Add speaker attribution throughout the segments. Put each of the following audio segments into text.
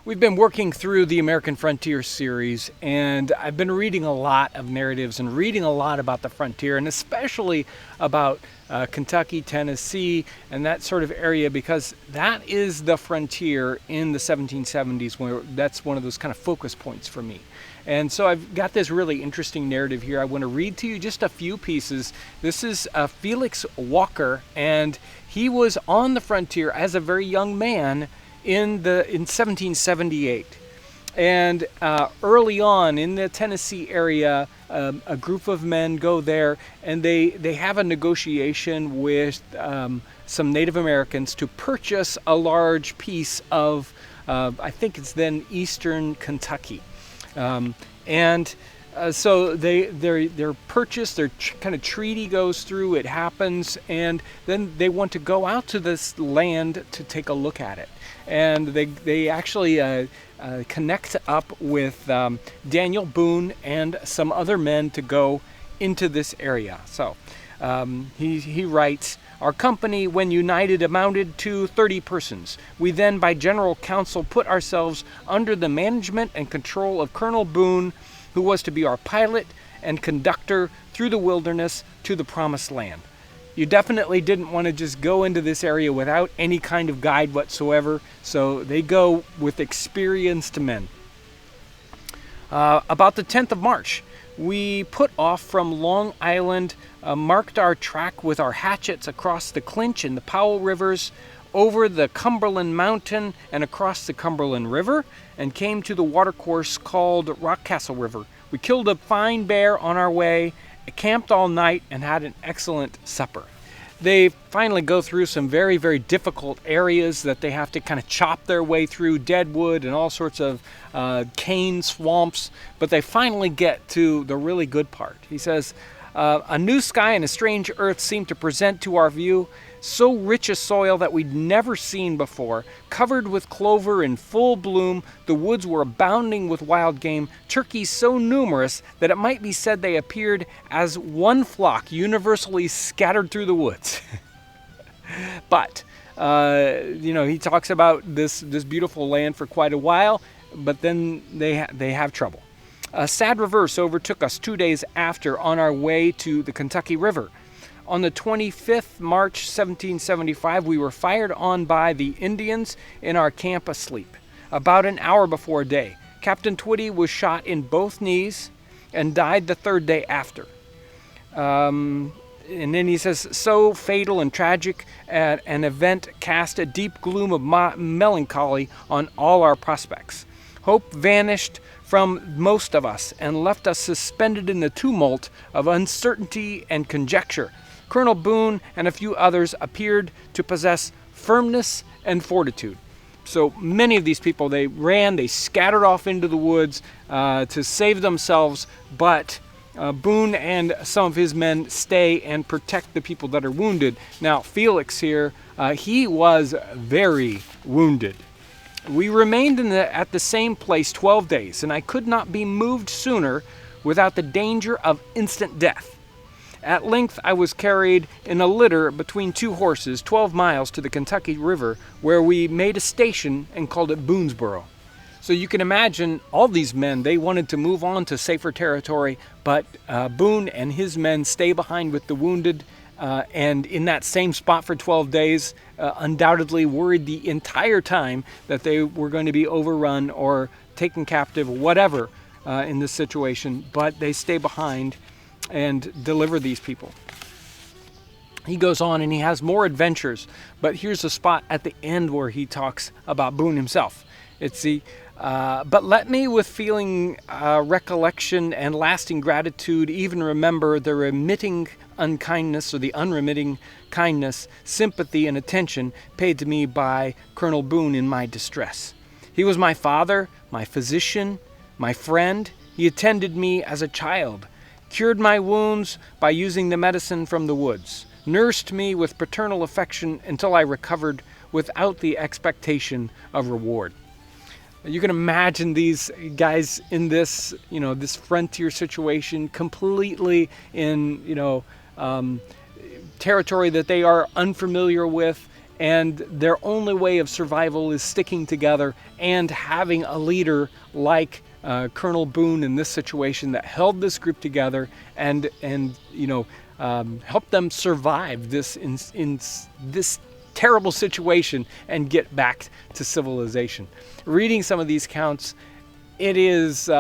Speaker 1: We've been working through the American Frontier series, and I've been reading a lot of narratives and reading a lot about the frontier, and especially about Kentucky, Tennessee, and that sort of area, because that is the frontier in the 1770s, where that's one of those kind of focus points for me. And so I've got this really interesting narrative here. I want to read to you just a few pieces. This is Felix Walker, and he was on the frontier as a very young man in 1778. And early on in the Tennessee area, a group of men go there, and they have a negotiation with some Native Americans to purchase a large piece of, I think it's then eastern Kentucky. So their purchase, their kind of treaty goes through, it happens, and then they want to go out to this land to take a look at it. And they actually connect up with Daniel Boone and some other men to go into this area. So he writes, "Our company, when united, amounted to 30 persons. We then, by general council, put ourselves under the management and control of Colonel Boone, who was to be our pilot and conductor through the wilderness to the promised land." You definitely didn't want to just go into this area without any kind of guide whatsoever, so they go with experienced men. About the 10th of March, we put off from Long Island, marked our track with our hatchets across the Clinch and the Powell rivers, over the Cumberland Mountain and across the Cumberland River, and came to the watercourse called Rockcastle River. We killed a fine bear on our way, camped all night, and had an excellent supper. They finally go through some very, very difficult areas that they have to kind of chop their way through, deadwood and all sorts of cane swamps, but they finally get to the really good part. He says, "A new sky and a strange earth seemed to present to our view, so rich a soil that we'd never seen before, covered with clover in full bloom. The woods were abounding with wild game, turkeys so numerous that it might be said they appeared as one flock universally scattered through the woods." But, he talks about this beautiful land for quite a while, but then they have trouble. A sad reverse overtook us 2 days after on our way to the Kentucky River. On the 25th March 1775, we were fired on by the Indians in our camp asleep. About an hour before day, Captain Twitty was shot in both knees and died the third day after. And then he says, "So fatal and tragic an event cast a deep gloom of melancholy on all our prospects. Hope vanished from most of us and left us suspended in the tumult of uncertainty and conjecture. Colonel Boone and a few others appeared to possess firmness and fortitude." So many of these people, they ran, they scattered off into the woods to save themselves, but Boone and some of his men stay and protect the people that are wounded. Now, Felix here, he was very wounded. "We remained at the same place 12 days, and I could not be moved sooner without the danger of instant death. At length I was carried in a litter between two horses 12 miles to the Kentucky River, where we made a station and called it Boonesboro." So you can imagine all these men, they wanted to move on to safer territory, but Boone and his men stay behind with the wounded, and in that same spot for 12 days, undoubtedly worried the entire time that they were going to be overrun or taken captive, whatever, in this situation, but they stay behind and deliver these people. He goes on and he has more adventures, but here's a spot at the end where he talks about Boone himself. It's the, "But let me with feeling recollection and lasting gratitude even remember the remitting unkindness, or the unremitting kindness, sympathy, and attention paid to me by Colonel Boone in my distress. He was my father, my physician, my friend. He attended me as a child, cured my wounds by using the medicine from the woods, nursed me with paternal affection until I recovered without the expectation of reward." You can imagine these guys in this, this frontier situation, completely in, territory that they are unfamiliar with, and their only way of survival is sticking together and having a leader like Colonel Boone in this situation that held this group together and helped them survive this in this terrible situation and get back to civilization. Reading some of these accounts, it is,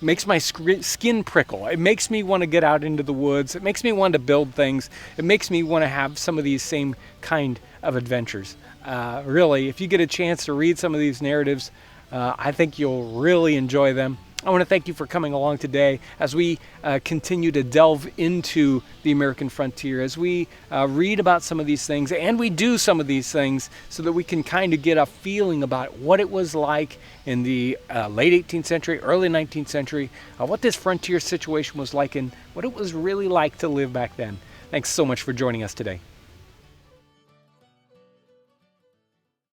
Speaker 1: makes my skin prickle. It makes me want to get out into the woods. It makes me want to build things. It makes me want to have some of these same kind of adventures. Really, if you get a chance to read some of these narratives, I think you'll really enjoy them. I want to thank you for coming along today as we continue to delve into the American frontier, as we read about some of these things and we do some of these things so that we can kind of get a feeling about what it was like in the late 18th century, early 19th century, what this frontier situation was like and what it was really like to live back then. Thanks so much for joining us today.